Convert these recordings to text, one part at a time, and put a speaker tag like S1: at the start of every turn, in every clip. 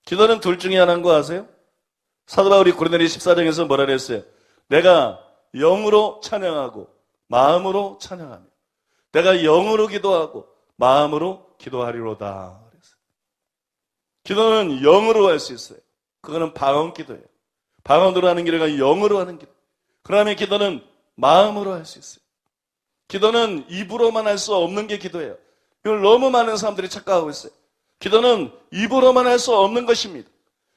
S1: 기도는 둘 중에 하나인 거 아세요? 사도 바울이 고린도서 14장에서 뭐라 그랬어요? 내가 영으로 찬양하고 마음으로 찬양하며 내가 영으로 기도하고 마음으로 기도하리로다. 그랬어요. 기도는 영으로 할 수 있어요. 그거는 방언 기도예요. 방언으로 하는 기도가 영으로 하는 기도. 그다음에 기도는 마음으로 할 수 있어요. 기도는 입으로만 할 수 없는 게 기도예요. 이걸 너무 많은 사람들이 착각하고 있어요. 기도는 입으로만 할 수 없는 것입니다.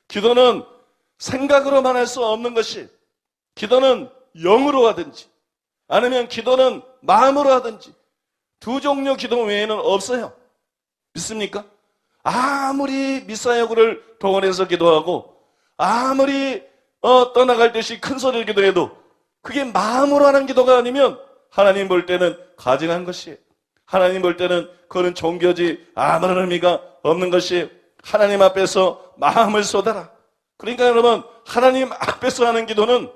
S1: 기도는 생각으로만 할 수 없는 것이, 기도는 영으로 하든지 아니면 기도는 마음으로 하든지 두 종류 기도 외에는 없어요. 믿습니까? 아무리 미사여구를 동원해서 기도하고 아무리 떠나갈 듯이 큰 소리를 기도해도 그게 마음으로 하는 기도가 아니면 하나님 볼 때는 가증한 것이에요. 하나님 볼 때는 그거는 종교지 아무런 의미가 없는 것이, 하나님 앞에서 마음을 쏟아라. 그러니까 여러분, 하나님 앞에서 하는 기도는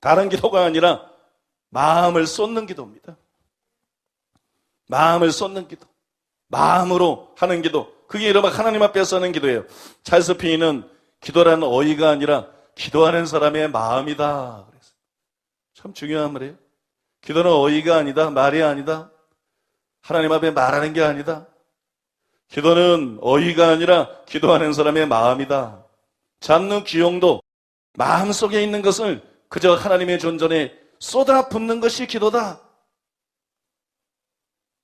S1: 다른 기도가 아니라 마음을 쏟는 기도입니다. 마음을 쏟는 기도, 마음으로 하는 기도, 그게 여러분 하나님 앞에서 하는 기도예요. 찰스 피인은 기도라는 어휘가 아니라 기도하는 사람의 마음이다 그랬어요. 참 중요한 말이에요. 기도는 어휘가 아니다, 말이 아니다, 하나님 앞에 말하는 게 아니다. 기도는 어휘가 아니라 기도하는 사람의 마음이다. 잡는 귀용도 마음속에 있는 것을 그저 하나님의 존전에 쏟아붓는 것이 기도다.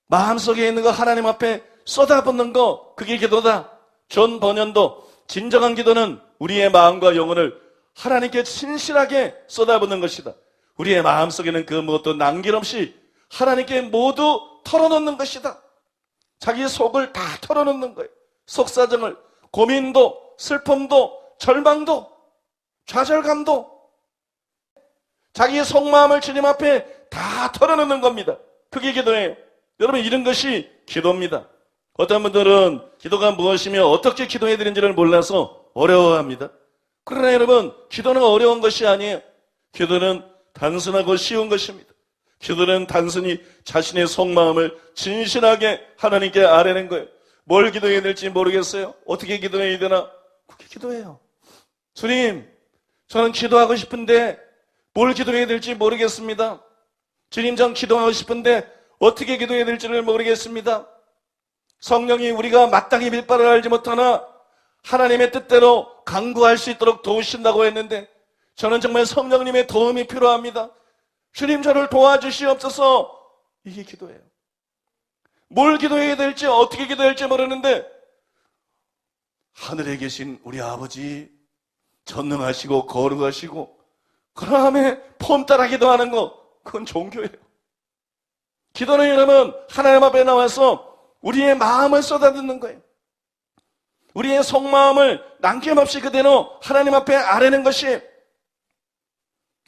S1: 마음속에 있는 거 하나님 앞에 쏟아붓는 거, 그게 기도다. 존 번연도 진정한 기도는 우리의 마음과 영혼을 하나님께 신실하게 쏟아붓는 것이다. 우리의 마음속에는 그 무엇도 남김없이 하나님께 모두 털어놓는 것이다. 자기 속을 다 털어놓는 거예요. 속사정을, 고민도, 슬픔도, 절망도, 좌절감도, 자기의 속마음을 주님 앞에 다 털어놓는 겁니다. 그게 기도예요. 여러분, 이런 것이 기도입니다. 어떤 분들은 기도가 무엇이며 어떻게 기도해야 되는지를 몰라서 어려워합니다. 그러나 여러분, 기도는 어려운 것이 아니에요. 기도는 단순하고 쉬운 것입니다. 기도는 단순히 자신의 속마음을 진실하게 하나님께 아뢰는 거예요. 뭘 기도해야 될지 모르겠어요. 어떻게 기도해야 되나? 그렇게 기도해요. 주님, 저는 기도하고 싶은데 뭘 기도해야 될지 모르겠습니다. 주님, 전 기도하고 싶은데 어떻게 기도해야 될지를 모르겠습니다. 성령이 우리가 마땅히 밀바를 알지 못하나 하나님의 뜻대로 강구할 수 있도록 도우신다고 했는데 저는 정말 성령님의 도움이 필요합니다. 주님, 저를 도와주시옵소서. 이게 기도예요. 뭘 기도해야 될지 어떻게 기도해야 할지 모르는데 하늘에 계신 우리 아버지, 전능하시고 거룩하시고 그 다음에 폼 따라 기도하는 거, 그건 종교예요. 기도는 여러분 하나님 앞에 나와서 우리의 마음을 쏟아붓는 거예요. 우리의 속마음을 남김없이 그대로 하나님 앞에 아뢰는 것이,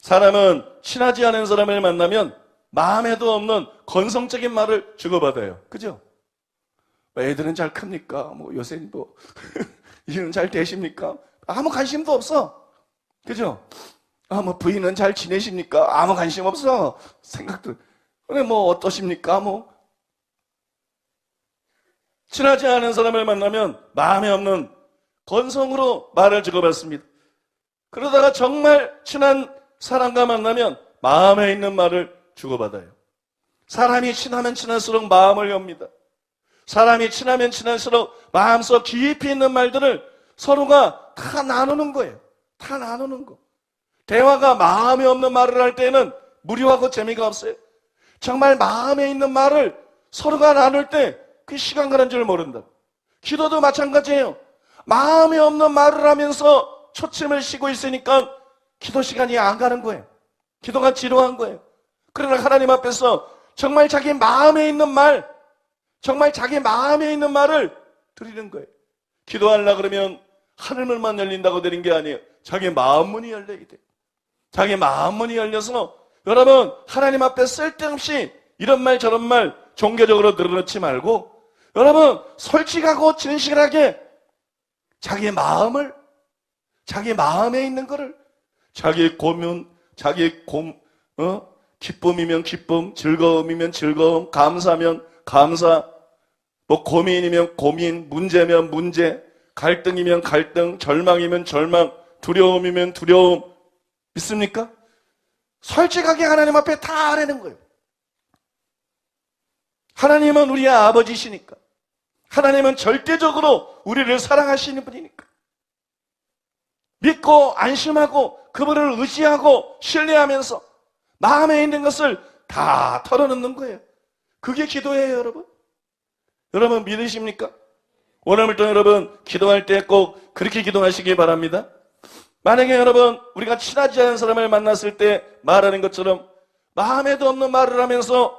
S1: 사람은 친하지 않은 사람을 만나면 마음에도 없는 건성적인 말을 주고받아요. 그죠? 애들은 잘 큽니까? 요새 일은 잘 되십니까? 아무 관심도 없어. 그죠? 부인은 잘 지내십니까? 아무 관심 없어. 생각도. 그래, 어떠십니까? 친하지 않은 사람을 만나면 마음에 없는 건성으로 말을 주고받습니다. 그러다가 정말 친한 사람과 만나면 마음에 있는 말을 주고받아요. 사람이 친하면 친할수록 마음을 엽니다. 사람이 친하면 친할수록 마음속 깊이 있는 말들을 서로가 다 나누는 거예요. 다 나누는 거. 대화가 마음에 없는 말을 할 때는 무료하고 재미가 없어요. 정말 마음에 있는 말을 서로가 나눌 때 그 시간 가는 줄 모른다. 기도도 마찬가지예요. 마음에 없는 말을 하면서 초침을 쉬고 있으니까 기도 시간이 안 가는 거예요. 기도가 지루한 거예요. 그러나 하나님 앞에서 정말 자기 마음에 있는 말, 정말 자기 마음에 있는 말을 드리는 거예요. 기도하려고 그러면 하늘문만 열린다고 되는 게 아니에요. 자기 마음 문이 열려야 돼요. 자기 마음 문이 열려서 여러분 하나님 앞에 쓸데없이 이런 말 저런 말 종교적으로 늘어놓지 말고 여러분 솔직하고 진실하게 자기 마음을, 자기 마음에 있는 거를, 자기 고민, 기쁨이면 기쁨, 즐거움이면 즐거움, 감사면 감사, 고민이면 고민, 문제면 문제, 갈등이면 갈등, 절망이면 절망, 두려움이면 두려움. 믿습니까? 솔직하게 하나님 앞에 다 하라는 거예요. 하나님은 우리의 아버지시니까. 하나님은 절대적으로 우리를 사랑하시는 분이니까. 믿고 안심하고 그분을 의지하고 신뢰하면서 마음에 있는 것을 다 털어놓는 거예요. 그게 기도예요, 여러분. 여러분 믿으십니까? 오늘부터 여러분 기도할 때 꼭 그렇게 기도하시기 바랍니다. 만약에 여러분 우리가 친하지 않은 사람을 만났을 때 말하는 것처럼 마음에도 없는 말을 하면서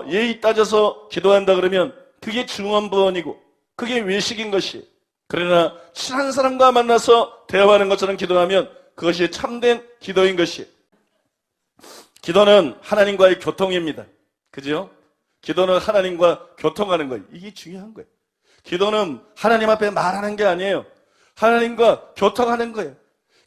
S1: 예의 따져서 기도한다 그러면 그게 중언부언이고 그게 외식인 것이에요. 그러나 친한 사람과 만나서 대화하는 것처럼 기도하면 그것이 참된 기도인 것이에요. 기도는 하나님과의 교통입니다. 그죠? 기도는 하나님과 교통하는 거예요. 이게 중요한 거예요. 기도는 하나님 앞에 말하는 게 아니에요. 하나님과 교통하는 거예요.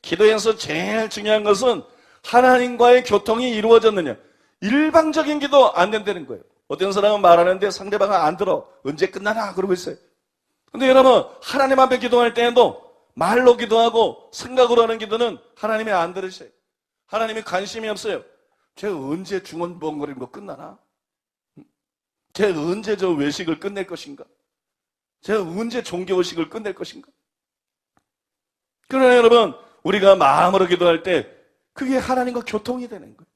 S1: 기도에서 제일 중요한 것은 하나님과의 교통이 이루어졌느냐. 일방적인 기도 안 된다는 거예요. 어떤 사람은 말하는데 상대방은 안 들어. 언제 끝나나 그러고 있어요. 근데 여러분 하나님 앞에 기도할 때에도 말로 기도하고 생각으로 하는 기도는 하나님이 안 들으셔요. 하나님이 관심이 없어요. 제가 언제 중언부언거리는 거 끝나나? 제가 언제 저 외식을 끝낼 것인가? 제가 언제 종교의식을 끝낼 것인가? 그러나 여러분 우리가 마음으로 기도할 때 그게 하나님과 교통이 되는 거예요.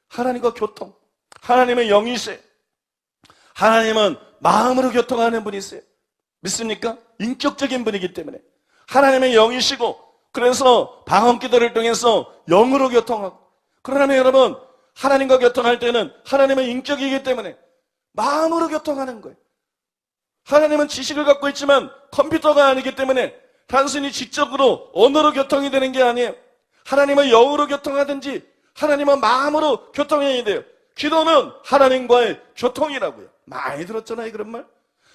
S1: 하나님과 교통. 하나님은 영이세요. 하나님은 마음으로 교통하는 분이세요. 믿습니까? 인격적인 분이기 때문에 하나님의 영이시고 그래서 방언 기도를 통해서 영으로 교통하고 그러나 여러분 하나님과 교통할 때는 하나님은 인격이기 때문에 마음으로 교통하는 거예요. 하나님은 지식을 갖고 있지만 컴퓨터가 아니기 때문에 단순히 지적으로 언어로 교통이 되는 게 아니에요. 하나님은 영으로 교통하든지 하나님은 마음으로 교통해야 돼요. 기도는 하나님과의 교통이라고요. 많이 들었잖아요, 그런 말.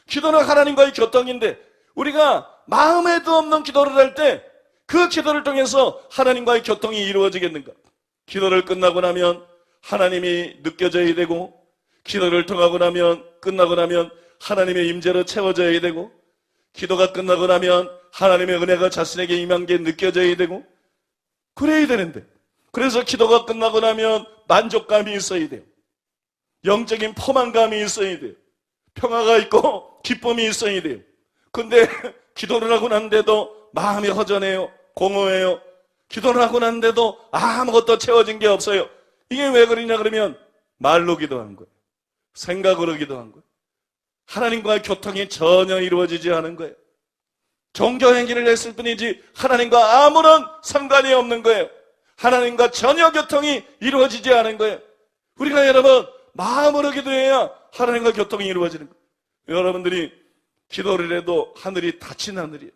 S1: 기도는 하나님과의 교통인데 우리가 마음에도 없는 기도를 할 때 그 기도를 통해서 하나님과의 교통이 이루어지겠는가? 기도를 끝나고 나면 하나님이 느껴져야 되고 기도를 통하고 나면 끝나고 나면 하나님의 임재로 채워져야 되고 기도가 끝나고 나면 하나님의 은혜가 자신에게 임한 게 느껴져야 되고 그래야 되는데 그래서 기도가 끝나고 나면 만족감이 있어야 돼요. 영적인 포만감이 있어야 돼요. 평화가 있고 기쁨이 있어야 돼요. 근데 기도를 하고 난데도 마음이 허전해요. 공허해요. 기도를 하고 난데도 아무것도 채워진 게 없어요. 이게 왜 그러냐 그러면 말로 기도한 거예요. 생각으로 기도한 거예요. 하나님과의 교통이 전혀 이루어지지 않은 거예요. 종교 행위를 했을 뿐이지 하나님과 아무런 상관이 없는 거예요. 하나님과 전혀 교통이 이루어지지 않은 거예요. 우리가 여러분 마음으로 기도해야 하나님과 교통이 이루어지는 거예요. 여러분들이 기도를 해도 하늘이 닫힌 하늘이에요.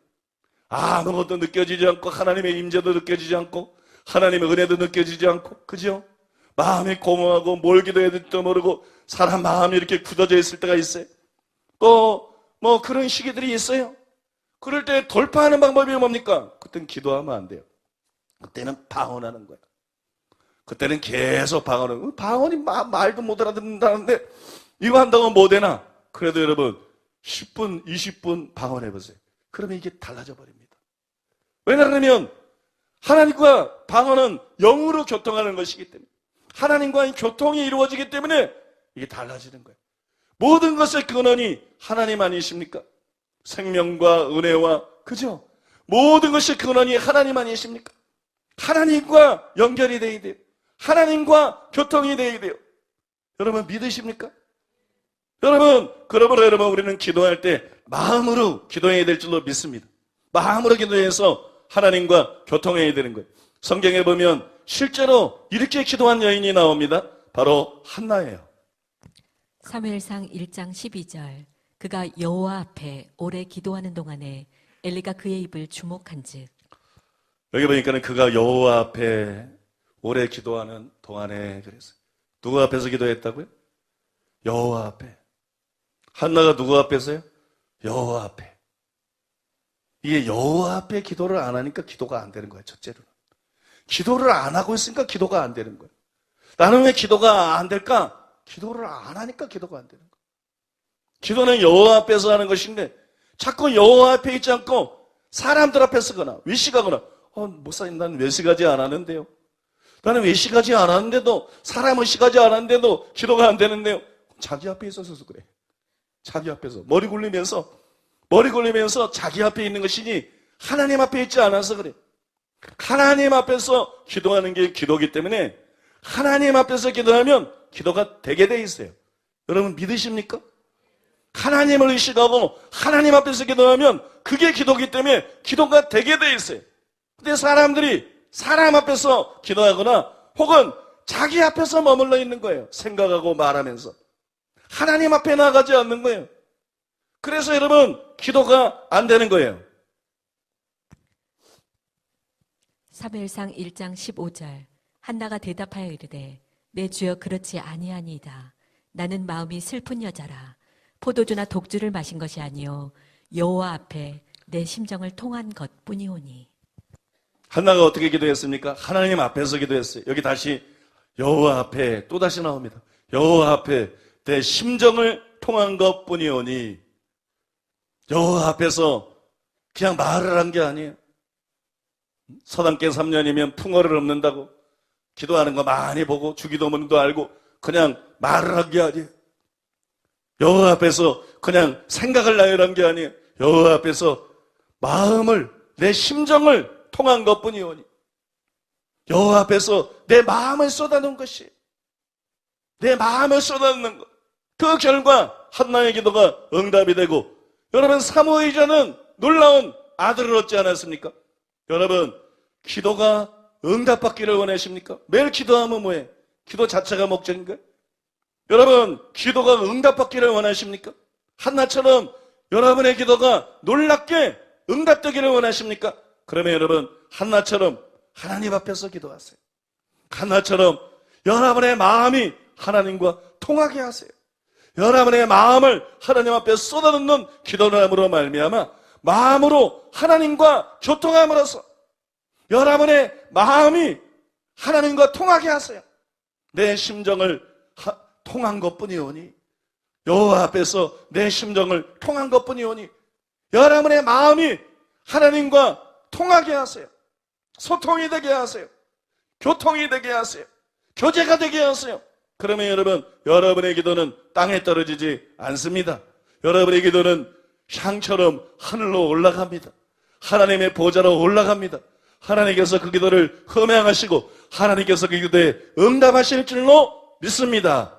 S1: 아무것도 느껴지지 않고 하나님의 임재도 느껴지지 않고 하나님의 은혜도 느껴지지 않고 그죠? 마음이 공허하고 뭘 기도해야 될지도 모르고 사람 마음이 이렇게 굳어져 있을 때가 있어요. 또 뭐 그런 시기들이 있어요. 그럴 때 돌파하는 방법이 뭡니까? 그때는 기도하면 안 돼요. 그때는 방언하는 거야. 그때는 계속 방언하는 거야. 방언이 말도 못 알아듣는다는데 이거 한다고 뭐 되나? 그래도 여러분 10분, 20분 방언해보세요. 그러면 이게 달라져 버립니다. 왜냐하면 하나님과 방언은 영으로 교통하는 것이기 때문에 하나님과의 교통이 이루어지기 때문에 이게 달라지는 거예요. 모든 것의 근원이 하나님 아니십니까? 생명과 은혜와 그죠? 모든 것의 근원이 하나님 아니십니까? 하나님과 연결이 되어야 돼요. 하나님과 교통이 되어야 돼요. 여러분 믿으십니까? 그러므로 여러분 우리는 기도할 때 마음으로 기도해야 될 줄로 믿습니다. 마음으로 기도해서 하나님과 교통해야 되는 거예요. 성경에 보면 실제로 이렇게 기도한 여인이 나옵니다. 바로 한나예요.
S2: 사무엘상 1장 12절 그가 여호와 앞에 오래 기도하는 동안에 엘리가 그의 입을 주목한즉
S1: 여기 보니까 그가 여호와 앞에 오래 기도하는 동안에 그랬어요. 누구 앞에서 기도했다고요? 여호와 앞에. 한나가 누구 앞에서요? 여호와 앞에. 이게 여호와 앞에 기도를 안 하니까 기도가 안 되는 거예요. 첫째로는. 기도를 안 하고 있으니까 기도가 안 되는 거예요. 나는 왜 기도가 안 될까? 기도를 안 하니까 기도가 안 되는 거예요. 기도는 여호와 앞에서 하는 것인데 자꾸 여호와 앞에 있지 않고 사람들 앞에 서거나 외식하거나 목사님 나는 외식하지 않았는데요. 나는 외식하지 않았는데도 사람 의식하지 않았는데도 기도가 안 되는데요. 자기 앞에 있어서 그래. 자기 앞에서 머리 굴리면서 자기 앞에 있는 것이니 하나님 앞에 있지 않아서 그래. 하나님 앞에서 기도하는 게 기도기 때문에 하나님 앞에서 기도하면 기도가 되게 돼 있어요. 여러분 믿으십니까? 하나님을 의식하고 하나님 앞에서 기도하면 그게 기도기 때문에 기도가 되게 돼 있어요. 근데 사람들이 사람 앞에서 기도하거나 혹은 자기 앞에서 머물러 있는 거예요. 생각하고 말하면서. 하나님 앞에 나가지 않는 거예요. 그래서 여러분 기도가 안 되는 거예요.
S2: 사무엘상 1장 15절 한나가 대답하여 이르되 내 주여 그렇지 아니하니이다. 나는 마음이 슬픈 여자라. 포도주나 독주를 마신 것이 아니요 여호와 앞에 내 심정을 통한 것뿐이오니.
S1: 한나가 어떻게 기도했습니까? 하나님 앞에서 기도했어요. 여기 다시 여호와 앞에 또다시 나옵니다. 여호와 앞에 내 심정을 통한 것뿐이오니. 여호와 앞에서 그냥 말을 한 게 아니에요. 서당계 3년이면 풍어를 엎는다고 기도하는 거 많이 보고 주기도문도 알고 그냥 말을 한 게 아니에요. 여호와 앞에서 그냥 생각을 나열한 게 아니에요. 여호와 앞에서 마음을 내 심정을 통한 것뿐이오니. 여호와 앞에서 내 마음을 쏟아놓은 것이 내 마음을 쏟아놓는 것. 그 결과 한나의 기도가 응답이 되고 여러분 사무엘이라는 놀라운 아들을 얻지 않았습니까? 여러분 기도가 응답받기를 원하십니까? 매일 기도하면 뭐해? 기도 자체가 목적인가요? 여러분 기도가 응답받기를 원하십니까? 한나처럼 여러분의 기도가 놀랍게 응답되기를 원하십니까? 그러면 여러분 한나처럼 하나님 앞에서 기도하세요. 한나처럼 여러분의 마음이 하나님과 통하게 하세요. 여러분의 마음을 하나님 앞에 쏟아놓는 기도를 함으로 말미암아 마음으로 하나님과 교통함으로써 여러분의 마음이 하나님과 통하게 하세요. 내 심정을 통한 것뿐이오니. 여호와 앞에서 내 심정을 통한 것뿐이오니 여러분의 마음이 하나님과 통하게 하세요. 소통이 되게 하세요. 교통이 되게 하세요. 교제가 되게 하세요. 그러면 여러분 여러분의 기도는 땅에 떨어지지 않습니다. 여러분의 기도는 향처럼 하늘로 올라갑니다. 하나님의 보좌로 올라갑니다. 하나님께서 그 기도를 흠양하시고 하나님께서 그 기도에 응답하실 줄로 믿습니다.